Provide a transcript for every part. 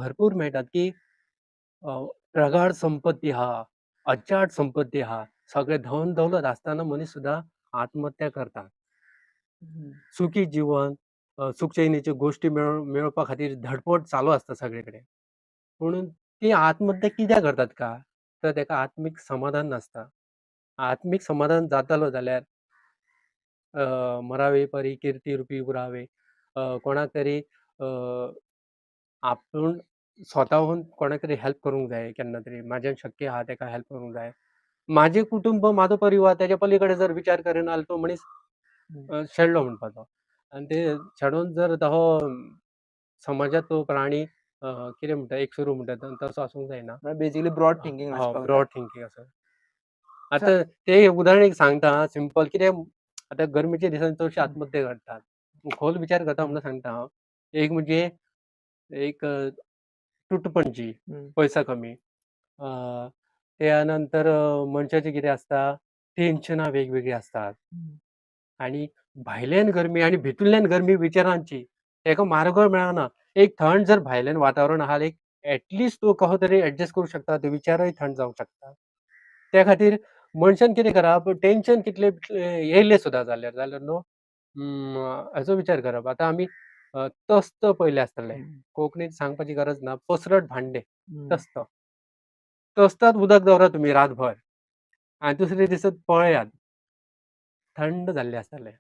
भरपूर मेळटात, की अ, प्रगाढ संपत्ती आहा, अचाट संपत्ती आहा, सगळे धन-दौलत असताना मनीस सुद्धा आत्महत्या करता. हं. सुखी जीवन, सुखचैनीचे गोष्टी मेळोवपा खातीर धडपड चालू असता सगळेकडे. म्हणून ती आत्महत्या कित्याक करतात का? तर तेका आत्मीक समाधान नासता. आत्मीक समाधान जातालो जाल्यार मरावे परी कीर्ती रूपी उरावे. कोणाक तरी अ, आपूण स्वताहून कोणाक तरी हेल्प करूंक जाय केन्ना तरी. म्हाज्यान शक्य आहा तेका हेल्प करूंक जाय. माझे कुटुंब, माझो परिवार तेच्या पलीकडे जर विचार करिना जाल्यार तो मनीस हं. शेणलो म्हणपाचो. आणि ते शेणोन जर तहो समाजात तो प्राणी कितें म्हणटा एकसुरू म्हणटा तसो आसूंक जायना. म्हणजे बेसिकली ब्रॉड थिंकिंग आसपाक जाय. ब्रॉड थिंकिंग असो. आता ते उदाहरण एक सांगता सिंपल कितें आता गरमेच्या दिसांनी चडशे हं. आत्महत्या करतात. खोल विचार करता म्हणून सांगता हांव. एक म्हणजे एक तुटपणजी, हं. पैसा कमी. अ, त्यानंतर मनशाचें कितें आसता, टेन्शनां वेगवेगळी असतात. हं. आणि भायल्यान गरमी आणि भितरल्यान गरमी विचारांची तेका मार्गो मेळना. एक थंड जर भायल्यान वातावरण आहा एक ॲटलिस्ट तो कसो तरी ॲडजस्ट करूंक शकता. तो विचारय थंड जावंक शकता. त्या खातीर मनशान कितें करप टेन्शन कितले येयले सुद्दां जाल्यार न्हू हाचो विचार करप. आतां आमी तस्त पयले आसतले. हं. कोंकणीत सांगपाची गरज ना. पसरट भांडे, हं. तस्त. तस्तांत उदक दवरा तुमी रातभर आनी दुसरे दिसा पळयात थंड जाल्ले आसतले.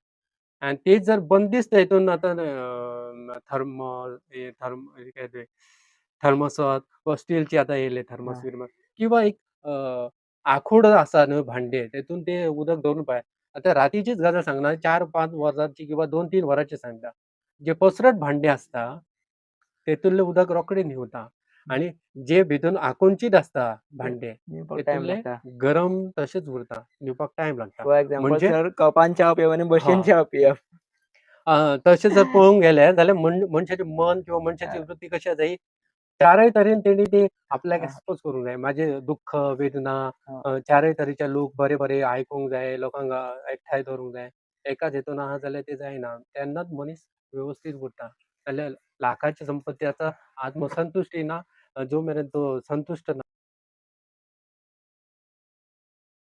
आणि तेच जर बंदिस्त हेतून आतां काय ते थर्मोसात वा स्टीलचे आतां येयले हां. थर्मस-बिर्मस किंवा एक आखूड आसा न्हू भांडे तेतून ते उदक दवरून पळयात. आतां रातीचीच गजाल सांगना 4-5 वरांची किंवा 2-3 वरांची सांगता. जे पसरट भांडे आसता तेतूंतलें उदक रोखडें न्हिवता हं. आणि जे भितून आकुंचीत आसता ते भांडे न्हिवपाक टायम तेतूंतले लागता. गरम तशेच उरता. न्हिवपाक टायम लागता. फॉर एक्झाम्पल म्हणजे सर कपान च्या पिवप आनी बशेन हां. च्या पिवप. तशें जर पळोवंक गेल्यार जाल्यार मनशाचें मन किंवा मनशाची हां. वृत्ती कशी जायी चारय तरेन तेणी ती आपल्याक हां. एक्सपोज करूंक जाय. माझे दुख्ख, वेदना हां. चारय तरेचे लोक बरे आयकूंक जाय, लोकांक एकठांय धरूंक जाय. एकाच हेतून आहा जाल्यार तें जायना. तेन्नाच मनीस वेवस्थीत उरता. जाल्यार लाखाची संपत्ती आसा आत्मसंतुश्ट येयना जो मेरेन तो संतुश्ट ना